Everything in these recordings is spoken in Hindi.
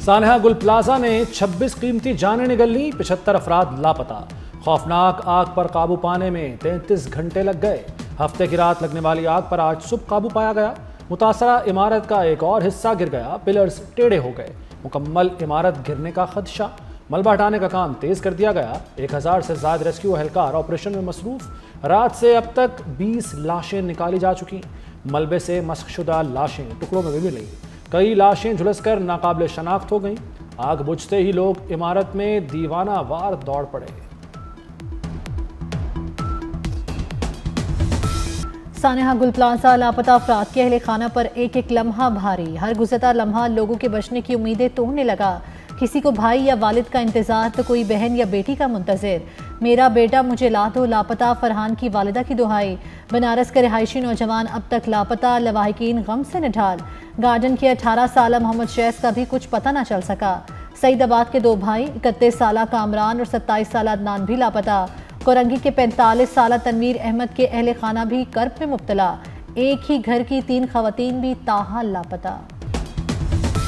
सानहा गुल प्लाजा में 26 कीमती जानें निगल ली, 75 अफराद लापता। खौफनाक आग पर काबू पाने में 33 घंटे लग गए। हफ्ते की रात लगने वाली आग पर आज सुबह काबू पाया गया। मुतासरा इमारत का एक और हिस्सा गिर गया, पिलर्स टेढ़े हो गए। मुकम्मल इमारत गिरने का खदशा। मलबा हटाने का काम तेज कर दिया गया। 1000 से ज्यादा रेस्क्यू एहलकार ऑपरेशन में मसरूफ। रात से अब तक 20 लाशें निकाली जा चुकी। मलबे से मस्कशुदा लाशें टुकड़ों में भी मिली। कई लाशें झुलसकर नाकाबिल शनाख्त हो गईं। आग बुझते ही लोग इमारत में दीवाना वार दौड़ पड़े। सानहा गुल प्लाजा लापता अफराद के अहले खाना पर एक एक लम्हा भारी। हर गुज़रता लम्हा लोगों के बचने की उम्मीदें तोड़ने लगा। किसी को भाई या वालिद का इंतजार तो कोई बहन या बेटी का मुंतज़िर। मेरा बेटा मुझे ला दो, लापता फरहान की वालिदा की दुहाई। बनारस के रिहायशी नौजवान अब तक लापता, लवाहिकीन गम से निढाल। गार्डन के 18 साल मोहम्मद शैस का भी कुछ पता न चल सका। सईदाबाद के 2 भाई 31 साल कामरान और 27 साल अदनान भी लापता। कोरंगी के 45 साल तनवीर अहमद के अहले खाना भी कर्ब में मुब्तला। एक ही घर की 3 खवातीन भी ताहाल लापता।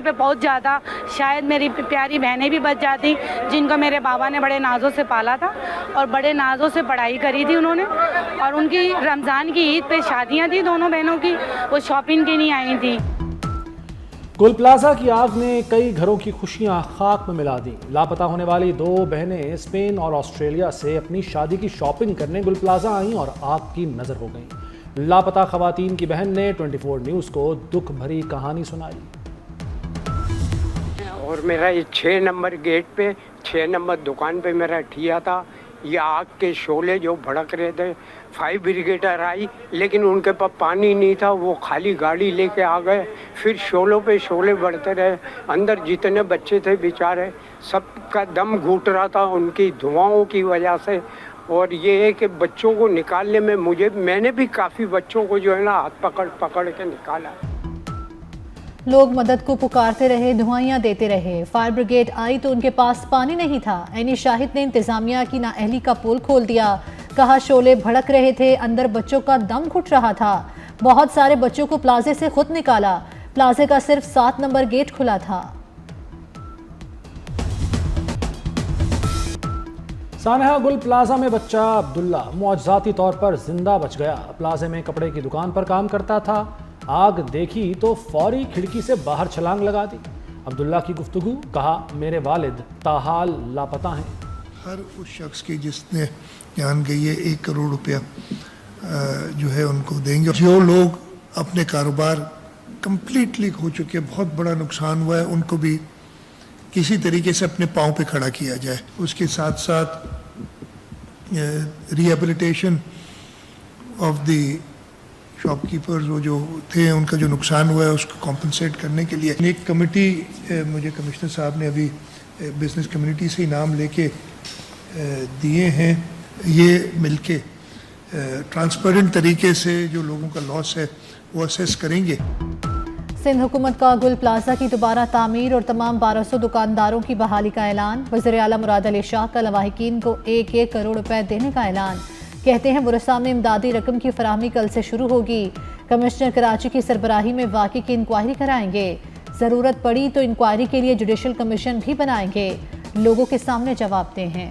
पे बहुत ज़्यादा, शायद मेरी प्यारी बहनें भी बच जाती जिनको मेरे बाबा ने बड़े नाजों से पाला था और बड़े नाजों से पढ़ाई करी थी उन्होंने। और उनकी रमज़ान की ईद पे शादियां थी दोनों बहनों की, वो शॉपिंग के नहीं आई थी। गुल प्लाजा की आग ने कई घरों की खुशियां खाक में मिला दी। लापता होने वाली 2 बहनें स्पेन और ऑस्ट्रेलिया से अपनी शादी की शॉपिंग करने गुल प्लाजा आईं और आग की नजर हो गईं। लापता खवातीन की बहन ने 24 न्यूज़ को दुख भरी कहानी सुनाई। और मेरा ये 6 नंबर गेट पे 6 नंबर दुकान पे मेरा ठिया था। ये आग के शोले जो भड़क रहे थे, 5 ब्रिगेडर आई लेकिन उनके पास पानी नहीं था। वो खाली गाड़ी लेके आ गए। फिर शोलों पे शोले बढ़ते रहे। अंदर जितने बच्चे थे बेचारे सबका दम घुट रहा था उनकी धुआंओं की वजह से। और ये है कि बच्चों को निकालने में मैंने भी काफ़ी बच्चों को जो है ना हाथ पकड़ पकड़ के निकाला। लोग मदद को पुकारते रहे, दुआइयां देते रहे। फायर ब्रिगेड आई तो उनके पास पानी नहीं था। ऐनी शाहिद ने इंतजामिया की नाअहली का पोल खोल दिया। कहा शोले भड़क रहे थे, अंदर बच्चों का दम घुट रहा था। बहुत सारे बच्चों को प्लाजे से खुद निकाला। प्लाजे का सिर्फ 7 नंबर गेट खुला था। सानहा गुल प्लाजा में बच्चा अब्दुल्ला मुआजजाती तौर पर जिंदा बच गया। प्लाजे में कपड़े की दुकान पर काम करता था। आग देखी तो फौरी खिड़की से बाहर छलांग लगा दी। अब्दुल्ला की गुफ्तगू, कहा मेरे वालिद ताहाल लापता हैं। हर उस शख्स की जिसने जान गई है 1 करोड़ रुपया जो है उनको देंगे। जो लोग अपने कारोबार कंप्लीटली खो चुके, बहुत बड़ा नुकसान हुआ है, उनको भी किसी तरीके से अपने पाँव पे खड़ा किया जाए। उसके साथ साथ रिहेबिलिटेशन ऑफ द शॉपकीपर्स, वो जो थे उनका जो नुकसान हुआ है उसको कॉम्पनसेट करने के लिए एक कमेटी मुझे कमिश्नर साहब ने अभी बिजनेस कम्युनिटी से इनाम लेके दिए हैं। ये मिलके ट्रांसपेरेंट तरीके से जो लोगों का लॉस है वो असेस करेंगे। सिंध हुकूमत का गुल प्लाजा की दोबारा तामीर और तमाम 1200 दुकानदारों की बहाली का ऐलान। वज़ीर आला मुराद अली शाह का लवाहिकीन को 1-1 करोड़ रुपए देने का ऐलान। कहते हैं बुरसा में इमदादी रकम की फराहमी कल से शुरू होगी। कमिश्नर कराची की सरबराही में वाक़ई की इंक्वायरी कराएंगे। ज़रूरत पड़ी तो इंक्वायरी के लिए जुडिशल कमीशन भी बनाएंगे। लोगों के सामने जवाब दें हैं।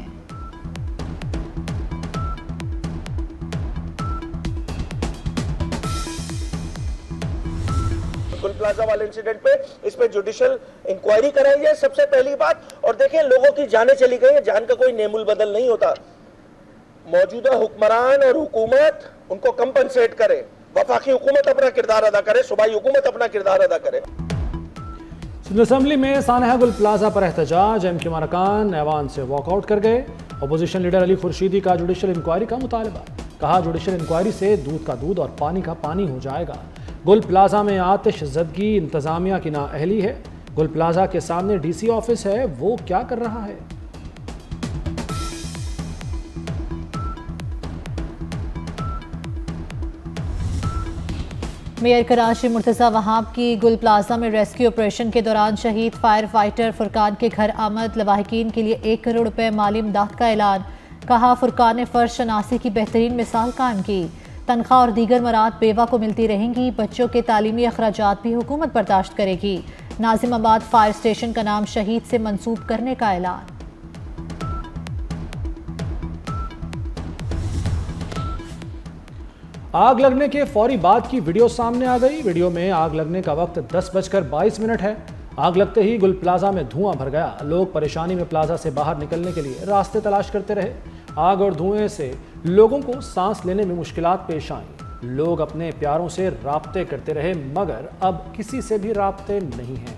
गुल प्लाजा वाले इंसिडेंट पे इस पे जुडिशियल इंक्वायरी कराई जाए सबसे पहली बात। और देखें लोगों की जानें चली गई है, जान का कोई नेमुल बदल नहीं होता। मौजूदा हुक्मरान और हुकूमत उनको कंपनसेट करे। वफाकी हुकूमत अपना किरदार अदा करे, सूबाई हुकूमत अपना किरदार अदा करे। सिंध असेंबली में सानहा गुल प्लाजा पर एहतजाज। एमक्यू अरकान ऐवान से वॉकआउट कर गए। अपोजिशन लीडर अली खुर्शीदी का जुडिशल इंक्वायरी का मुतालबा। कहा जुडिशल इंक्वायरी से दूध का दूध और पानी का पानी हो जाएगा। गुल प्लाजा में आतिश ज़दगी इंतजामिया की नाअहली है। गुल प्लाजा के सामने डीसी ऑफिस है, वो क्या कर रहा है? मेयर कराची मुर्तज़ा वहाब की गुल प्लाजा में रेस्क्यू ऑपरेशन के दौरान शहीद फायर फाइटर फुरकान के घर आमद। लवाहिकीन के लिए 1 करोड़ रुपए माली इमदाद का ऐलान। कहा फुरकान ने फ़र्ज शनासी की बेहतरीन मिसाल कायम की। तनख्वाह और दीगर मराद बेवा को मिलती रहेंगी। बच्चों के तालीमी अखराजात भी हुकूमत बर्दाश्त करेगी। नाजिमाबाद फायर स्टेशन का नाम शहीद से मंसूब करने का ऐलान। आग लगने के फौरी बाद की वीडियो सामने आ गई। वीडियो में आग लगने का वक्त 10:22 है। आग लगते ही गुल प्लाजा में धुआं भर गया। लोग परेशानी में प्लाजा से बाहर निकलने के लिए रास्ते तलाश करते रहे। आग और धुएं से लोगों को सांस लेने में मुश्किलात पेश आईं। लोग अपने प्यारों से राब्ते करते रहे, मगर अब किसी से भी राब्ते नहीं हैं।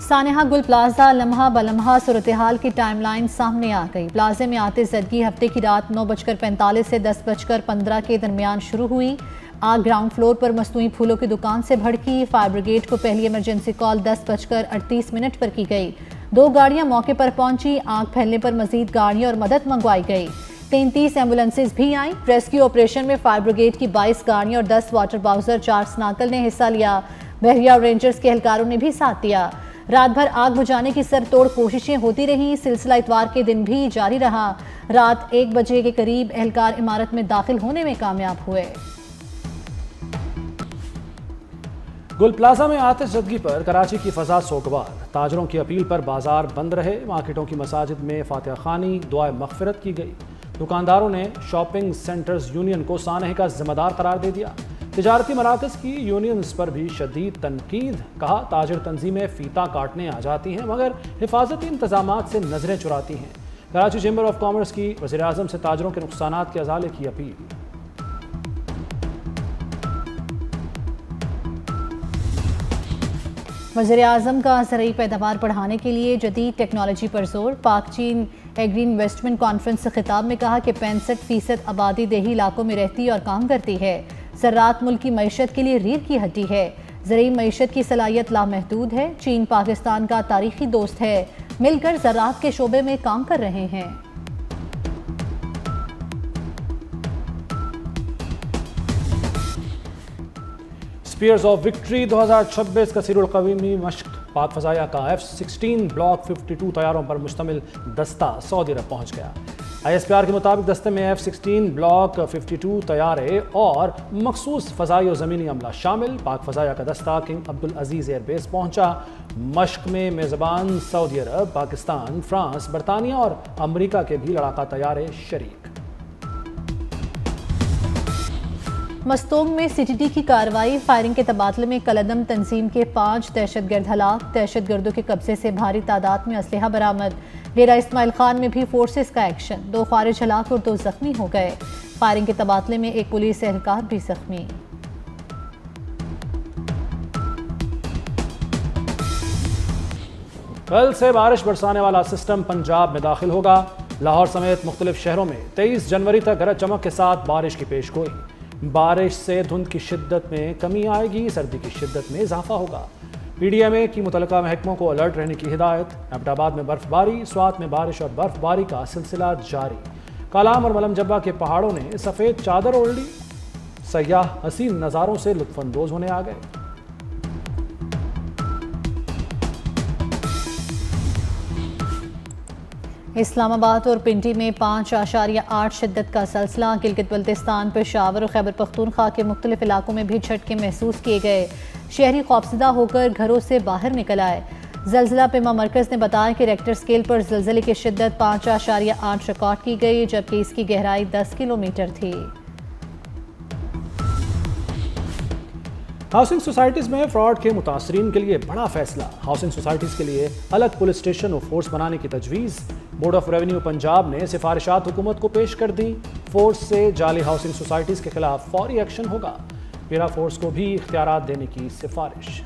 सानेहा गुल प्लाजा लम्हा बलम्हा सूरत हाल की टाइमलाइन सामने आ गई। प्लाजे में आते जदगी हफ्ते की रात 9:45 से 10:15 के दरमियान शुरू हुई। आग ग्राउंड फ्लोर पर मस्तूई फूलों की दुकान से भड़की। फायर ब्रिगेड को पहली इमरजेंसी कॉल 10:38 पर की गई। 2 गाड़ियां मौके पर पहुंची। आग फैलने पर मजीद गाड़ियां और मदद मंगवाई गई। 33 एम्बुलेंसेज भी आईं। रेस्क्यू ऑपरेशन में फायर ब्रिगेड की 22 गाड़ियां और 10 वाटर बाउजर 4 स्नाकल ने हिस्सा लिया। बहरिया रेंजर्स के एहलकारों ने भी साथ दिया। रात भर आग बुझाने की सरतोड़ कोशिशें होती रहीं। सिलसिला इतवार के दिन भी जारी रहा। रात 1 बजे के करीब एहलकार इमारत में दाखिल होने में कामयाब हुए। गुल प्लाजा में आतिशज़दगी पर कराची की फजा सोगवार। ताजरों की अपील पर बाजार बंद रहे। मार्केटों की मसाजिद में फातिहा खानी दुआए मगफिरत की गई। दुकानदारों ने शॉपिंग सेंटर्स यूनियन को सानहे का जिम्मेदार करार दे दिया। तिजारती मराकज़ की यूनियंस पर भी शदीद तनकीद। कहा, ताजिर तंजीमें फीता काटने आ जाती हैं मगर हिफाजती इंतजामात से नजरें चुराती हैं। कराची चैम्बर ऑफ कॉमर्स की वज़ीर आज़म से ताजिरों के नुकसानात के अजाले की अपील। वज़ीर आज़म का ज़रूरी पैदावार बढ़ाने के लिए जदीद टेक्नोलॉजी पर जोर। पाक चीन एग्री इन्वेस्टमेंट कॉन्फ्रेंस से खिताब में कहा कि 65% आबादी देही इलाकों में रहती और काम करती है। ज़राअत मुल्क की मईशत के लिए रीढ़ की हड्डी है। ज़रूरी मईशत की सलाहियत लामहदूद है। चीन पाकिस्तान का तारीखी दोस्त है। मिलकर ज़राअत के शोबे में काम कर रहे हैं। स्पीयर्स ऑफ विक्ट्री 2026 कसीरुल कवीमी मश्क। पाक फजाया का F-16 ब्लॉक 52 तैयारों पर मुश्तमिल दस्ता सऊदी अरब पहुंच गया। ISPR के मुताबिक दस्ते में F-16 ब्लॉक 52 तैयारे और मखसूस फ़ज़ाई और ज़मीनी अमला शामिल। पाक फ़ज़ाया का दस्ता किंग अब्दुल अजीज़ एयरबेस पहुंचा। मश्क में मेज़बान सऊदी अरब, पाकिस्तान, फ्रांस, बरतानिया और अमरीका के भी लड़ाका तैयारे शरीक। मस्तोंग में CTT की कार्रवाई। फायरिंग के तबादले में कलदम तंजीम के 5 दहशतगर्द हलाक। दहशतगर्दों के कब्जे से भारी तादाद में असलहा बरामद। डेरा इस्माइल खान में भी फोर्सेस का एक्शन। 2 खारिज हलाक और 2 जख्मी हो गए। फायरिंग के तबादले में एक पुलिस एहलकार भी जख्मी। कल से बारिश बरसाने वाला सिस्टम पंजाब में दाखिल होगा। लाहौर समेत मुख्तलिफ शहरों में 23 जनवरी तक गरज चमक के साथ बारिश की पेशगोई। बारिश से धुंध की शिद्दत में कमी आएगी, सर्दी की शिद्दत में इजाफा होगा। PDMA की मुतलका महकमों को अलर्ट रहने की हिदायत। अब्टाबाद में बर्फबारी, स्वात में बारिश और बर्फबारी का सिलसिला जारी। कालाम और मलम जब्बा के पहाड़ों ने सफ़ेद चादर ओढ़ ली। सयाह हसीन नज़ारों से लुत्फानंदोज होने आ गए। इस्लामाबाद और पिंडी में 5.8 शिद्दत का सिलसिला। गिलगित बल्तिस्तान, पेशावर और खैबर पख्तूनख्वा के मुख्तलिफ इलाकों में भी झटके महसूस किए गए। शहरी खौफजदा होकर घरों से बाहर निकल आए। ज़लज़ला पेमा मरकज़ ने बताया कि रेक्टर स्केल पर ज़लज़ले की शिद्दत 5.8 रिकॉर्ड की गई, जबकि इसकी गहराई 10 किलोमीटर थी। हाउसिंग सोसाइटीज़ में फ्रॉड के मुतासरीन के लिए बड़ा फैसला। हाउसिंग सोसाइटीज़ के लिए अलग पुलिस स्टेशन और फोर्स बनाने की तजवीज़। बोर्ड ऑफ रेवेन्यू पंजाब ने सिफारिशात हुकूमत को पेश कर दी। फोर्स से जाली हाउसिंग सोसाइटीज़ के खिलाफ फौरी एक्शन होगा। पेरा फोर्स को भी इख्तियारात देने की सिफारिश।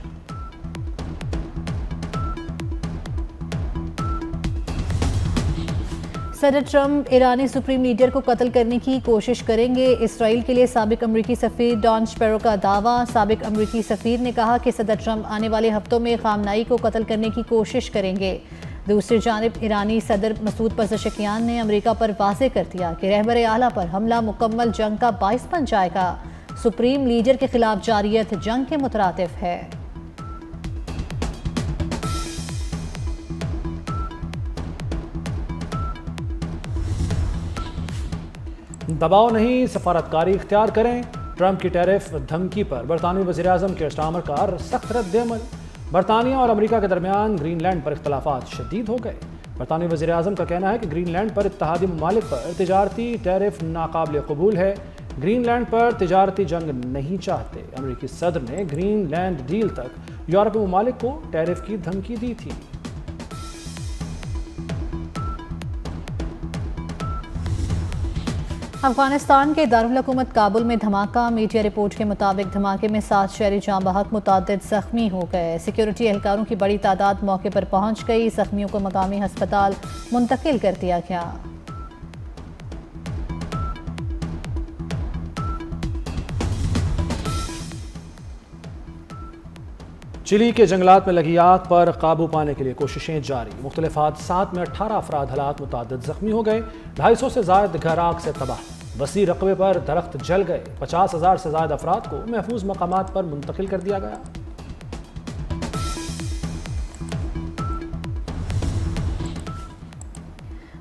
सदर ट्रंप ईरानी सुप्रीम लीडर को कत्ल करने की कोशिश करेंगे। इसराइल के लिए साबिक अमरीकी सफ़ीर डॉन स्पैरो का दावा। साबिक अमरीकी सफ़ीर ने कहा कि सदर ट्रंप आने वाले हफ्तों में खामनाई को कत्ल करने की कोशिश करेंगे। दूसरी जानिब ईरानी सदर मसूद पज़ेशकियान ने अमरीका पर वाज़ेह कर दिया कि रहबर आला पर हमला मुकम्मल जंग का बाइस बन जाएगा। सुप्रीम लीडर के खिलाफ जारियत जंग के मुतरातिफ है। दबाव नहीं, सफारतकारी इख्तियार करें। ट्रंप की टैरिफ धमकी पर बरतानवी वज़ीर-ए-आज़म के स्टामर का सख्त रद्द-ए-अमल। बरतानिया और अमेरिका के दरमियान ग्रीनलैंड पर इख्तलाफात शदीद हो गए। बरतानवी वज़ीर-ए-आज़म का कहना है कि ग्रीनलैंड पर इत्तेहादी ममालिक पर तिजारती टैरिफ नाकाबिल कबूल है। ग्रीनलैंड पर तिजारती जंग नहीं चाहते। अमेरिकी सदर ने ग्रीनलैंड डील तक यूरोपीय ममालिक को टैरिफ की धमकी दी थी। अफगानिस्तान के दारुल हुकूमत काबुल में धमाका। मीडिया रिपोर्ट के मुताबिक धमाके में 7 शहरी जाँ बहक, मुतअद्दिद जख्मी हो गए। सिक्योरिटी एहलकारों की बड़ी तादाद मौके पर पहुंच गई। जख्मियों को मकामी अस्पताल मुंतकिल कर दिया गया। चिली के जंगलात में लगी आग पर काबू पाने के लिए कोशिशें जारी। मुख्तलिफ हादसात में 18 अफराद हलाक, मुतअद्दिद जख्मी हो गए। 250 से ज़ायद घर आग से तबाह। वसी रकबे पर दरख्त जल गए। 50,000 से ज़ायद अफराद को महफूज मकामात पर मुंतकिल कर दिया गया।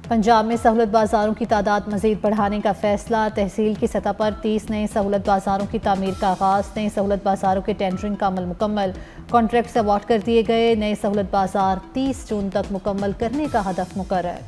पंजाब में सहूलत बाजारों की तादाद मजीद बढ़ाने का फैसला। तहसील की सतह पर 30 नए सहूलत बाजारों की तामीर का आगाज़। नए सहूलत बाजारों के टेंडरिंग का अमल मुकम्मल। कॉन्ट्रैक्ट अवार्ड कर दिए गए। नए सहूलत बाजार 30 जून तक मुकम्मल करने का हदफ मुकर्रर।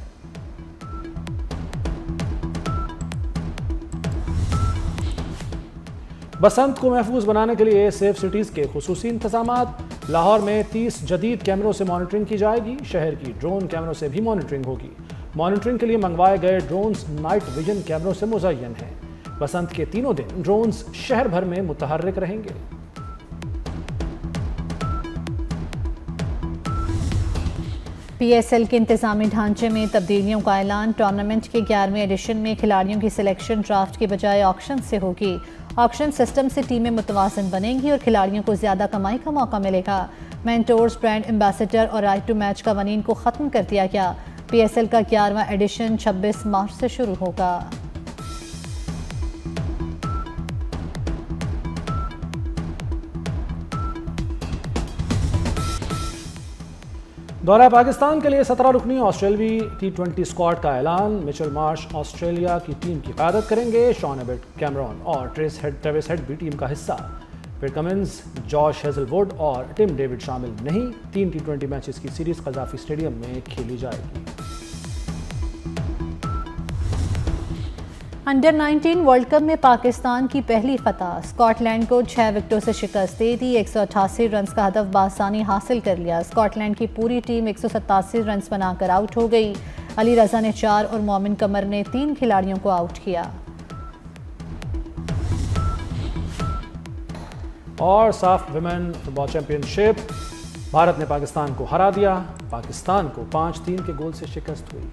बसंत को महफूज बनाने के लिए सेफ सिटीज़ के खुसूसी इंतजामात। लाहौर में 30 जदीद कैमरों से मॉनिटरिंग की जाएगी। शहर की ड्रोन कैमरों से भी मॉनिटरिंग होगी। मॉनिटरिंग के लिए मंगवाए गए ड्रोन्स नाइट विजन कैमरों से मुज़य्यन हैं। बसंत के तीनों दिन ड्रोन्स शहर भर में मुतहर्रिक रहेंगे। PSL के इंतजामी ढांचे में तब्दीलियों का ऐलान। टूर्नामेंट के 11वें एडिशन में खिलाड़ियों की सिलेक्शन ड्राफ्ट के बजाय ऑक्शन से होगी। ऑक्शन सिस्टम से टीमें मुतवाज़िन बनेंगी और खिलाड़ियों को ज़्यादा कमाई का मौका मिलेगा। मेंटोर्स, ब्रांड एम्बेसडर और राइट टू मैच कवानीन को ख़त्म कर दिया गया। PSL का 11वां एडिशन 26 मार्च से शुरू होगा। दौरा पाकिस्तान के लिए 17 रुकनी ऑस्ट्रेलियावी T20 स्क्वाड का ऐलान। मिचेल मार्श ऑस्ट्रेलिया की टीम की क़यादत करेंगे। शॉन एबट, कैमरॉन और ट्रेविस हेड भी टीम का हिस्सा। पेट कमिंस, जॉश हेजलवुड और टिम डेविड शामिल नहीं। 3 T20 मैचेस की सीरीज कज़ाफ़ी स्टेडियम में खेली जाएगी। अंडर 19 वर्ल्ड कप में पाकिस्तान की पहली फतह। स्कॉटलैंड को 6 विकेटों से शिकस्त दे दी। 188 रन का हदफ बासानी हासिल कर लिया। स्कॉटलैंड की पूरी टीम 187 रन बनाकर आउट हो गई। अली रजा ने 4 और मोमिन कमर ने 3 खिलाड़ियों को आउट किया। और साफ विमेन फुटबॉल चैंपियनशिप, भारत ने पाकिस्तान को हरा दिया। पाकिस्तान को 5-3 के गोल से शिकस्त हुई।